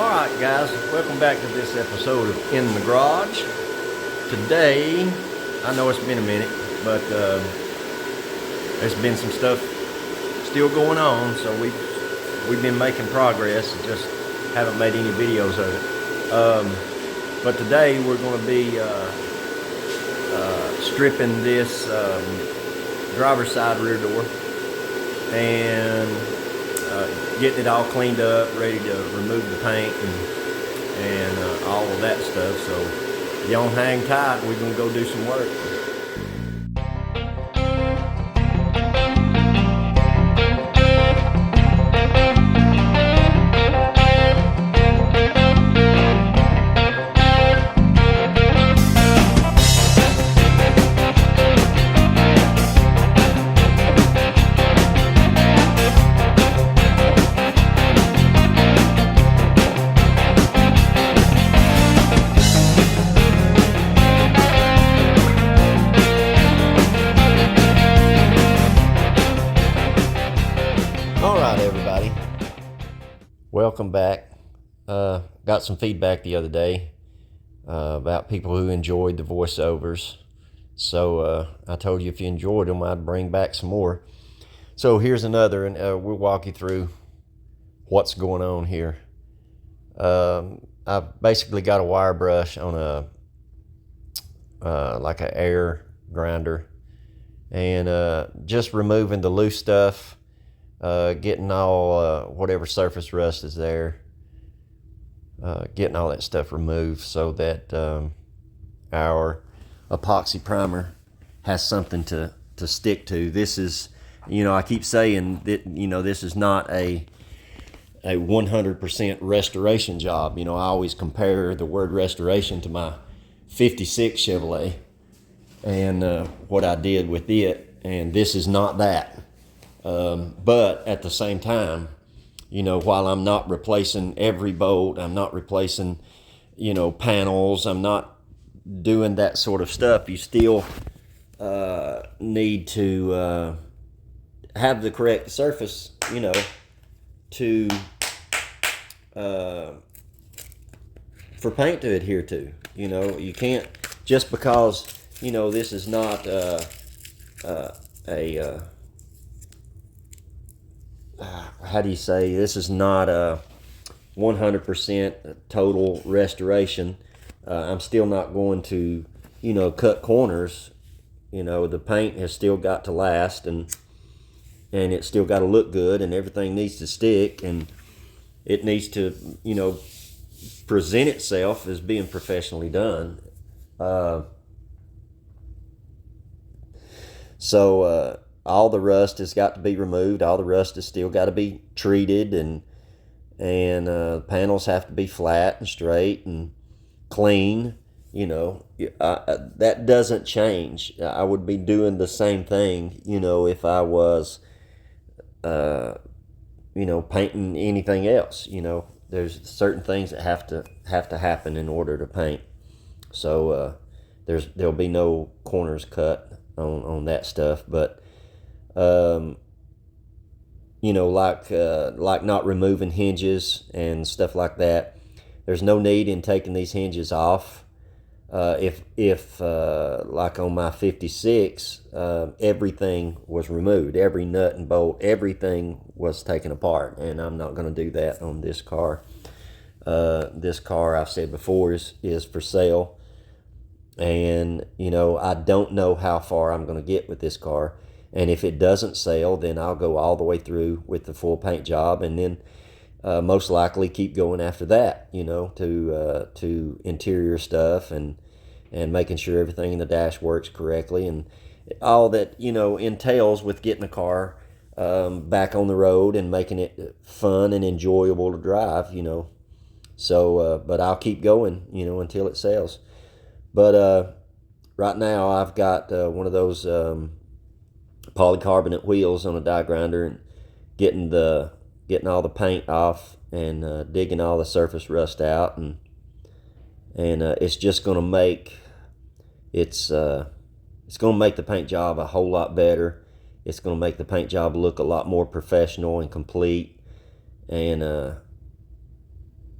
Alright guys, welcome back to this episode of In the Garage. Today, I know it's been a minute, but there's been some stuff still going on, so we've been making progress, just haven't made any videos of it. But today we're going to be stripping this driver's side rear door and getting it all cleaned up, ready to remove the paint and all of that stuff. So y'all hang tight, we're gonna go do some work. Alright everybody, welcome back. Got some feedback the other day about people who enjoyed the voiceovers. So I told you if you enjoyed them, I'd bring back some more. So here's another, and we'll walk you through what's going on here. I've basically got a wire brush on like an air grinder, and just removing the loose stuff, getting all whatever surface rust is there, getting all that stuff removed so that our epoxy primer has something to stick to. This is, I keep saying that, this is not a 100% restoration job. I always compare the word restoration to my 56 Chevrolet and what I did with it, and this is not that. But at the same time, while I'm not replacing every bolt, I'm not replacing, panels, I'm not doing that sort of stuff, you still need to have the correct surface, to for paint to adhere to. You can't, just because, this is not how do you say, this is not a 100% total restoration. I'm still not going to, cut corners. The paint has still got to last, and it's still got to look good, and everything needs to stick, and it needs to, present itself as being professionally done. So all the rust has got to be removed. All the rust has still got to be treated, and panels have to be flat and straight and clean. That doesn't change. I would be doing the same thing, if I was, painting anything else. There's certain things that have to happen in order to paint. So there'll be no corners cut on that stuff, but like not removing hinges and stuff like that. There's no need in taking these hinges off. If like on my 56, everything was removed, every nut and bolt, everything was taken apart, and I'm not going to do that on this car. This car, I've said before, is for sale, and I don't know how far I'm going to get with this car. And if it doesn't sell, then I'll go all the way through with the full paint job, and then most likely keep going after that, to interior stuff and making sure everything in the dash works correctly, and all that, entails with getting a car back on the road and making it fun and enjoyable to drive, So, but I'll keep going, until it sells. But right now I've got one of those polycarbonate wheels on a die grinder, and getting all the paint off, and digging all the surface rust out, and it's just going to make the paint job a whole lot better. It's going to make the paint job look a lot more professional and complete, and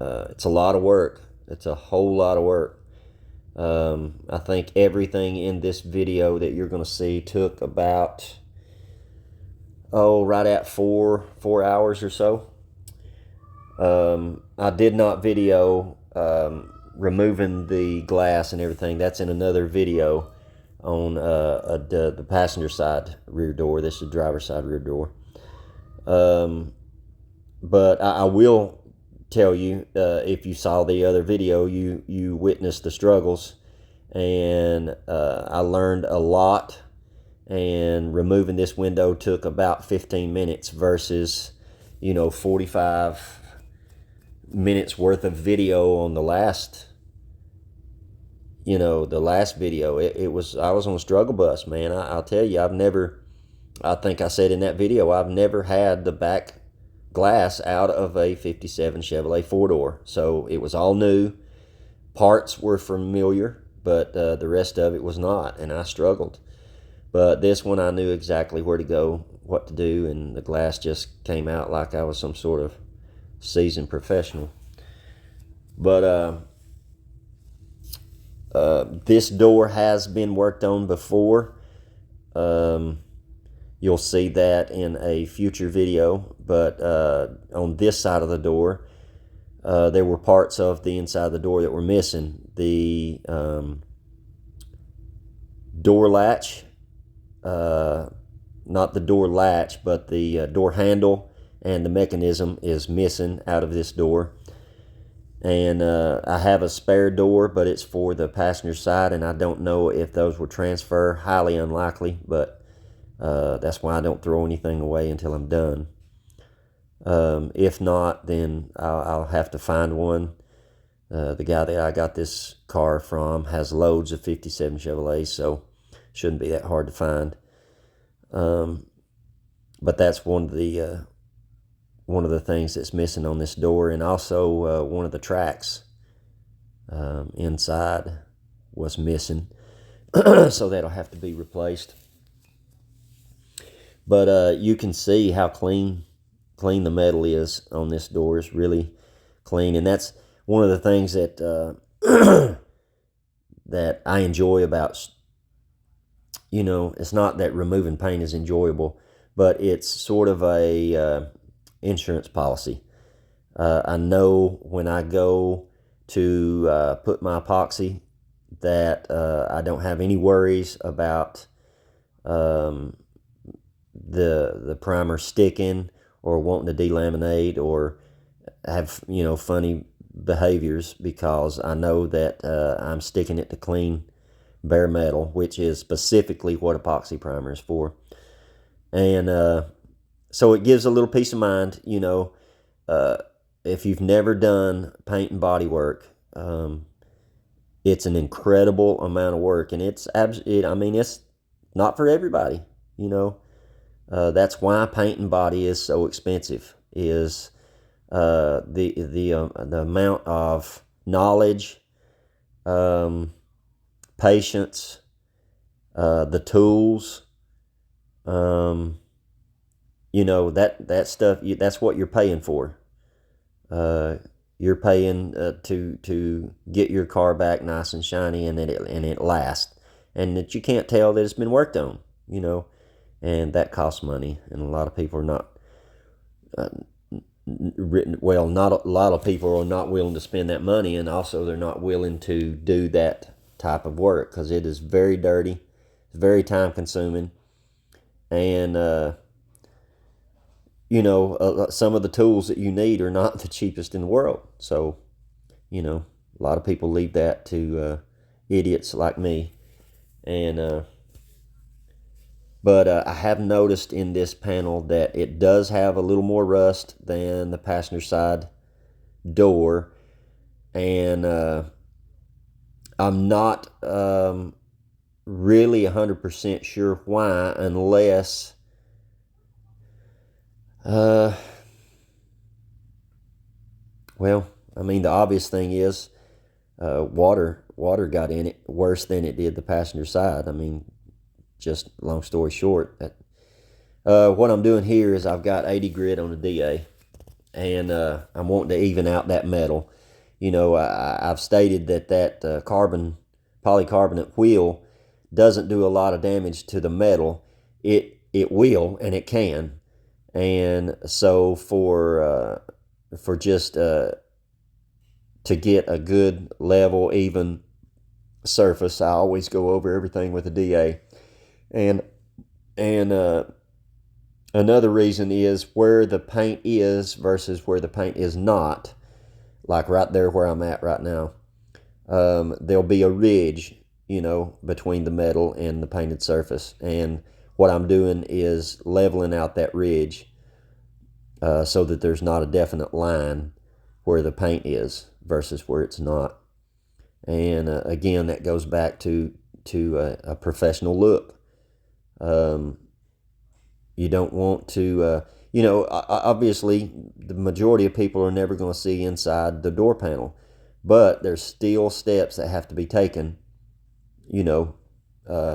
It's a lot of work. It's a whole lot of work. I think everything in this video that you're going to see took about, right at four hours or so. I did not video removing the glass and everything. That's in another video on the passenger side rear door. This is the driver's side rear door. But I will tell you, if you saw the other video, you witnessed the struggles, and I learned a lot. And removing this window took about 15 minutes versus 45 minutes worth of video on the last video. I was on a struggle bus, man. I'll tell you, I think I said in that video, I've never had the back glass out of a 57 Chevrolet 4-door. So it was all new. Parts were familiar, but the rest of it was not, and I struggled. But this one, I knew exactly where to go, what to do, and the glass just came out like I was some sort of seasoned professional. But this door has been worked on before. You'll see that in a future video. But on this side of the door, there were parts of the inside of the door that were missing. The door latch, not the door latch, but the door handle and the mechanism is missing out of this door. And I have a spare door, but it's for the passenger side, and I don't know if those will transfer. Highly unlikely, but that's why I don't throw anything away until I'm done. If not, then I'll have to find one. The guy that I got this car from has loads of 57 Chevrolets, so shouldn't be that hard to find. But that's one of the things that's missing on this door, and also one of the tracks inside was missing, so that'll have to be replaced. But you can see how clean the metal is on this door. It's really clean, and that's one of the things that that I enjoy about, it's not that removing paint is enjoyable, but it's sort of a insurance policy. I know when I go to put my epoxy that I don't have any worries about the primer sticking or wanting to delaminate or have funny behaviors, because I know that I'm sticking it to clean bare metal, which is specifically what epoxy primer is for. And so it gives a little peace of mind, if you've never done paint and body work. It's an incredible amount of work, and it's not for everybody. That's why paint and body is so expensive. Is the amount of knowledge, patience, the tools, that stuff. That's what you're paying for. You're paying to get your car back nice and shiny, and it lasts, and that you can't tell that it's been worked on. And that costs money, and a lot of people are not. Not a lot of people are not willing to spend that money, and also they're not willing to do that type of work because it is very dirty, it's very time consuming, and some of the tools that you need are not the cheapest in the world. So, a lot of people leave that to idiots like me, and but I have noticed in this panel that it does have a little more rust than the passenger side door. And I'm not really 100% sure why, unless the obvious thing is water got in it worse than it did the passenger side. Just long story short, what I'm doing here is I've got 80 grit on a DA, and I'm wanting to even out that metal. I've stated that polycarbonate wheel doesn't do a lot of damage to the metal. It will, and it can. And so for just to get a good level, even surface, I always go over everything with a DA. And and another reason is where the paint is versus where the paint is not. Like right there where I'm at right now, there'll be a ridge, between the metal and the painted surface. And what I'm doing is leveling out that ridge so that there's not a definite line where the paint is versus where it's not. And again, that goes back to a professional look. You don't want to, obviously, the majority of people are never going to see inside the door panel, but there's still steps that have to be taken, to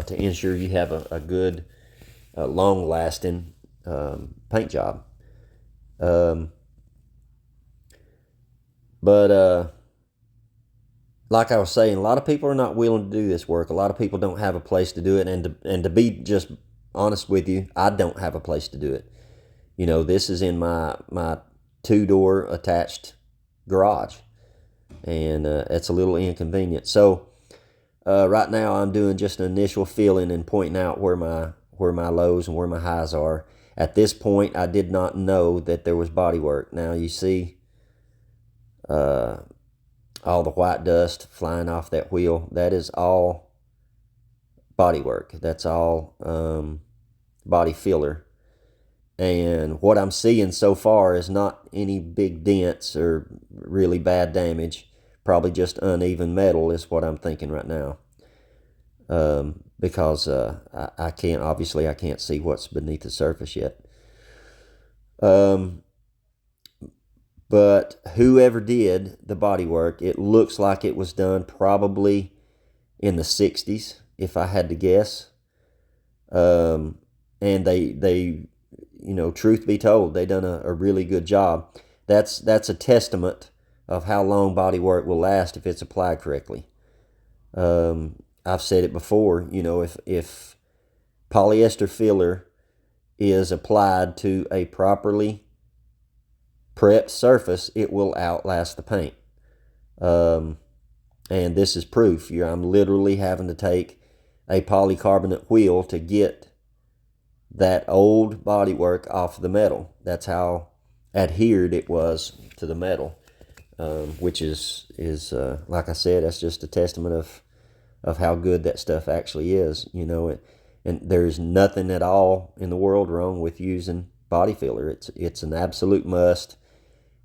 ensure you have a good, long-lasting paint job. But like I was saying, a lot of people are not willing to do this work. A lot of people don't have a place to do it, and to be just honest with you, I don't have a place to do it. This is in my two-door attached garage, and it's a little inconvenient. So right now I'm doing just an initial feeling and pointing out where my lows and where my highs are. At this point, I did not know that there was body work. Now you see all the white dust flying off that wheel. That is all body work. That's all body filler. And what I'm seeing so far is not any big dents or really bad damage. Probably just uneven metal is what I'm thinking right now. Because I can't see what's beneath the surface yet. But whoever did the body work, it looks like it was done probably in the 60s, if I had to guess. And they truth be told, they done a really good job. That's a testament of how long body work will last if it's applied correctly. I've said it before, if polyester filler is applied to a properly prepped surface, it will outlast the paint. And this is proof. I'm literally having to take a polycarbonate wheel to get that old bodywork off the metal. That's how adhered it was to the metal, which is like I said, that's just a testament of how good that stuff actually is. And there's nothing at all in the world wrong with using body filler. It's an absolute must.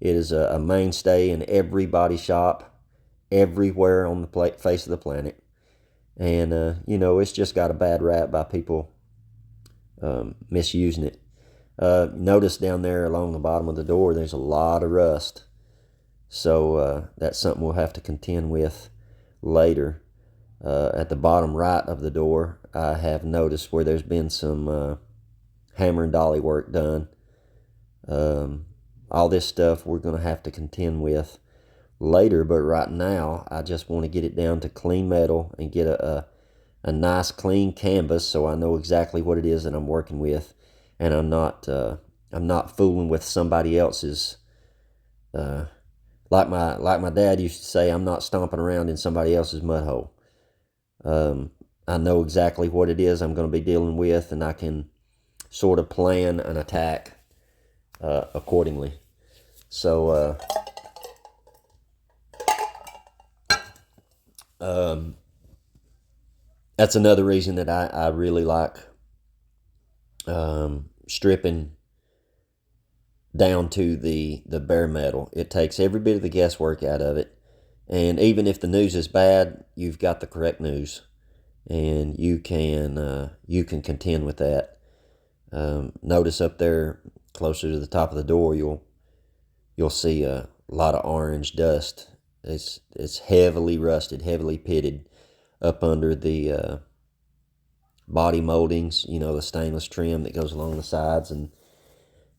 It is a mainstay in every body shop, everywhere on the face of the planet. And it's just got a bad rap by people misusing it. Notice down there along the bottom of the door, there's a lot of rust. So that's something we'll have to contend with later. At the bottom right of the door, I have noticed where there's been some hammer and dolly work done. All this stuff we're going to have to contend with later, but right now I just want to get it down to clean metal and get a nice clean canvas so I know exactly what it is that I'm working with, and I'm not fooling with somebody else's. Like my dad used to say, I'm not stomping around in somebody else's mud hole. I know exactly what it is I'm going to be dealing with, and I can sort of plan an attack accordingly. So that's another reason that I really like stripping down to the bare metal. It takes every bit of the guesswork out of it. And even if the news is bad, you've got the correct news, and you can contend with that. Notice up there, closer to the top of the door, you'll see a lot of orange dust. It's heavily rusted, heavily pitted up under the body moldings. The stainless trim that goes along the sides, and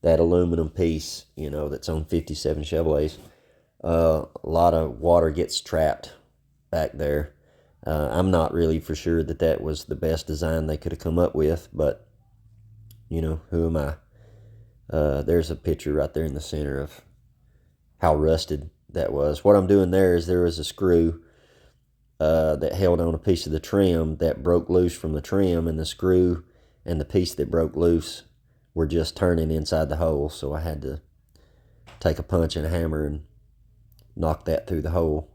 that aluminum piece, that's on 57 Chevrolets. A lot of water gets trapped back there. I'm not really for sure that was the best design they could have come up with, but who am I? There's a picture right there in the center of how rusted that was. What I'm doing there is there was a screw that held on a piece of the trim that broke loose from the trim, and the screw and the piece that broke loose were just turning inside the hole, so I had to take a punch and a hammer and knock that through the hole.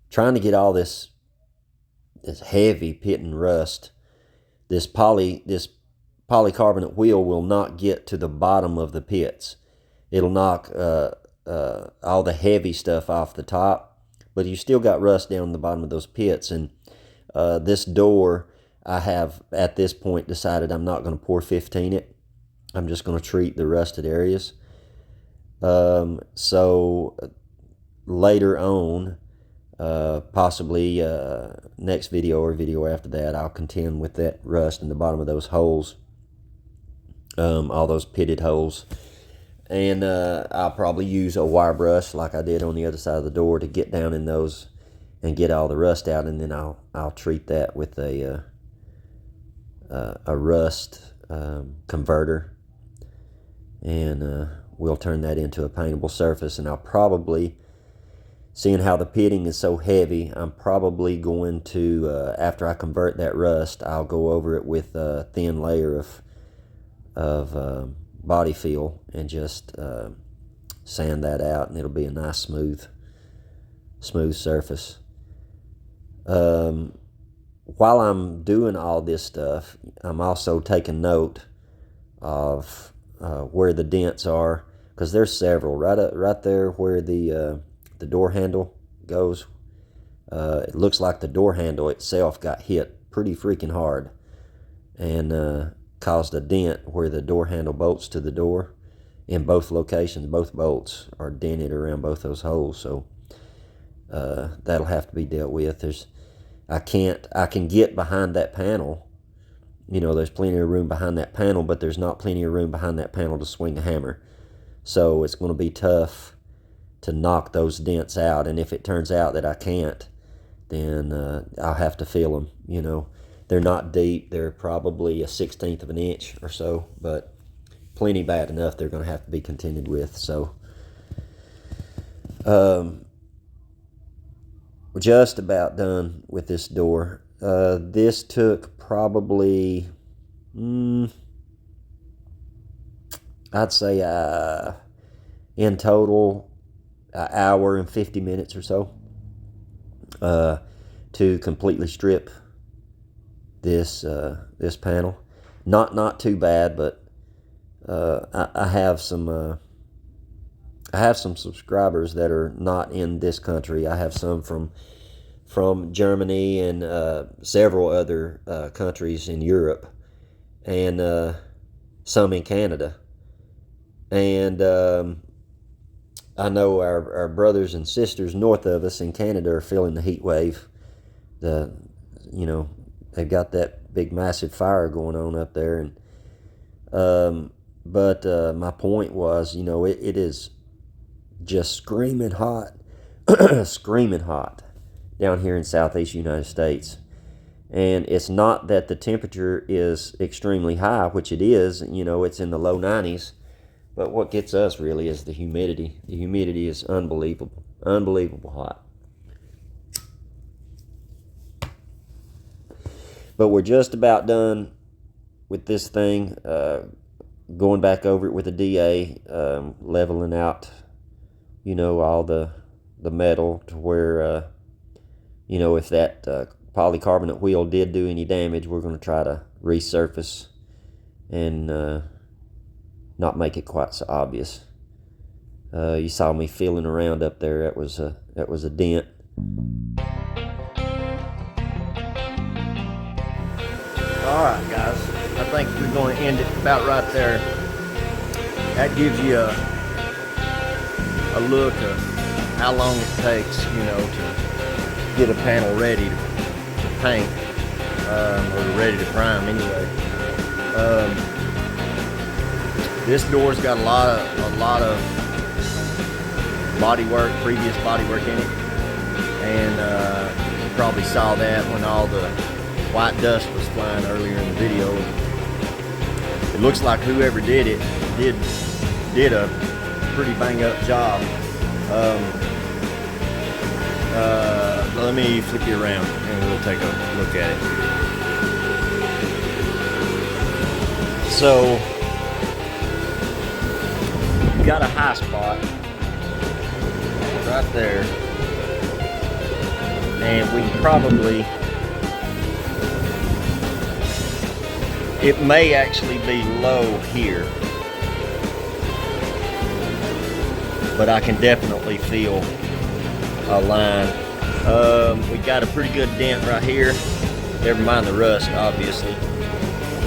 Trying to get all this heavy pitting rust. This polycarbonate wheel will not get to the bottom of the pits. It'll knock all the heavy stuff off the top, but you still got rust down the bottom of those pits. And this door, I have at this point decided I'm not going to pour 15 it. I'm just going to treat the rusted areas. So later on, possibly next video or video after that, I'll contend with that rust in the bottom of those holes, all those pitted holes. And I'll probably use a wire brush like I did on the other side of the door to get down in those and get all the rust out, and then I'll treat that with a rust converter, and we'll turn that into a paintable surface. And I'll probably, seeing how the pitting is so heavy, I'm probably going to, after I convert that rust, I'll go over it with a thin layer of body fill and just sand that out, and it'll be a nice smooth surface. While I'm doing all this stuff, I'm also taking note of where the dents are, because there's several right there where the door handle goes. It looks like the door handle itself got hit pretty freaking hard, and caused a dent where the door handle bolts to the door. In both locations, both bolts are dented around both those holes, so that'll have to be dealt with. I can get behind that panel. There's plenty of room behind that panel, but there's not plenty of room behind that panel to swing a hammer. So it's going to be tough to knock those dents out, and if it turns out that I can't, then I'll have to fill them. They're not deep. They're probably 1/16 of an inch or so, but plenty bad enough they're going to have to be contended with. So we're just about done with this door. This took probably, I'd say in total, an hour and 50 minutes or so to completely strip this panel. Not too bad, but I have some subscribers that are not in this country. I have some from Germany and several other countries in Europe, and some in Canada. And I know our brothers and sisters north of us in Canada are feeling the heat wave. They've got that big massive fire going on up there, and but my point was, it is just screaming hot, screaming hot down here in southeast United States. And it's not that the temperature is extremely high, which it is. It's in the low 90s. But what gets us really is the humidity. The humidity is unbelievable hot. But we're just about done with this thing. Going back over it with a DA, leveling out, all the metal to where, if that polycarbonate wheel did do any damage, we're going to try to resurface and not make it quite so obvious. You saw me feeling around up there. That was a dent. All right, guys. I think we're going to end it about right there. That gives you a look of how long it takes, to get a panel ready to paint, or ready to prime anyway. This door's got a lot of body work, previous body work in it, and you probably saw that when all the white dust was flying earlier in the video. It looks like whoever did it did a pretty bang up job. Let me flip you around and we'll take a look at it. So you got a high spot right there, and we probably, it may actually be low here, but I can definitely feel a line. We got a pretty good dent right here, never mind the rust obviously,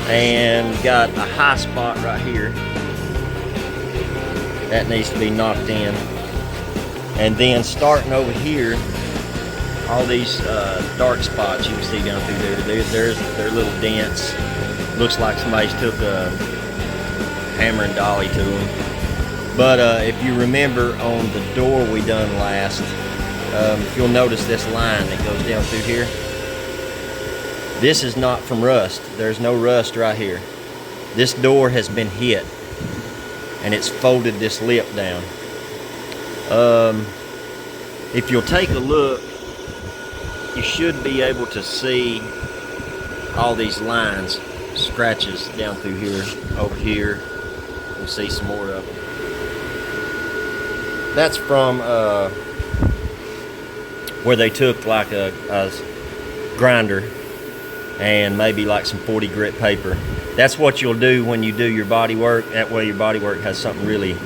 and got a high spot right here that needs to be knocked in. And then starting over here, all these dark spots you can see down through there, they're little dents. Looks like somebody's took a hammer and dolly to them. But if you remember on the door we done last, if you'll notice this line that goes down through here, this is not from rust. There's no rust right here. This door has been hit, and it's folded this lip down. If you'll take a look, you should be able to see all these lines, scratches down through here, over here. We'll see some more of them. That's from where they took like a grinder and maybe like some 40 grit paper. That's what you'll do when you do your body work. That way your body work has something really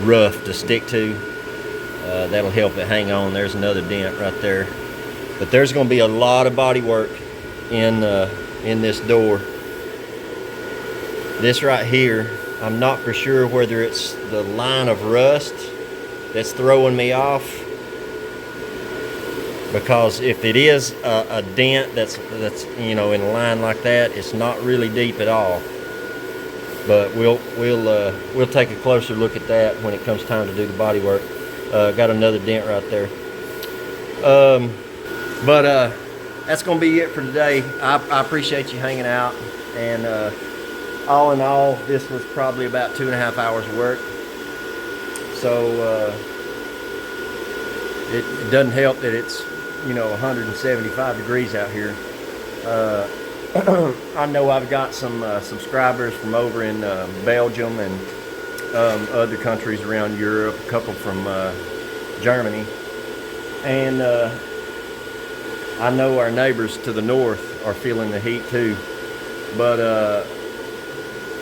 rough to stick to. That'll help it hang on. There's another dent right there. But there's going to be a lot of body work in this door. This right here, I'm not for sure whether it's the line of rust that's throwing me off, because if it is a dent that's you know, in a line like that, it's not really deep at all. But we'll take a closer look at that when it comes time to do the body work. Got another dent right there. But that's gonna be it for today. I appreciate you hanging out, and all in all, this was probably about 2.5 hours of work. So it doesn't help that it's, you know, 175 degrees out here. I know I've got some subscribers from over in Belgium and other countries around Europe, a couple from Germany, and I know our neighbors to the north are feeling the heat too. But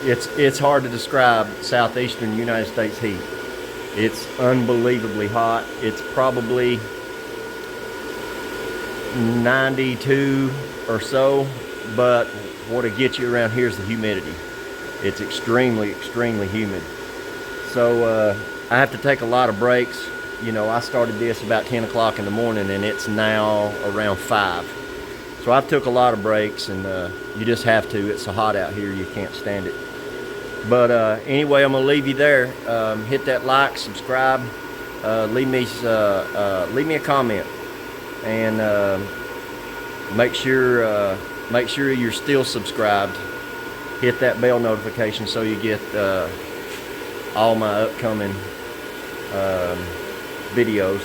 it's hard to describe southeastern United States heat. It's unbelievably hot. It's probably 92 or so, but what'll get you around here is the humidity. It's extremely, extremely humid. So I have to take a lot of breaks. You know, I started this about 10 o'clock in the morning, and it's now around 5. So I've took a lot of breaks, and you just have to. It's so hot out here, you can't stand it. But anyway, I'm gonna leave you there. Hit that like, subscribe, leave me a comment, and make sure you're still subscribed. Hit that bell notification so you get all my upcoming videos,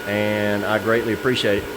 and I greatly appreciate it.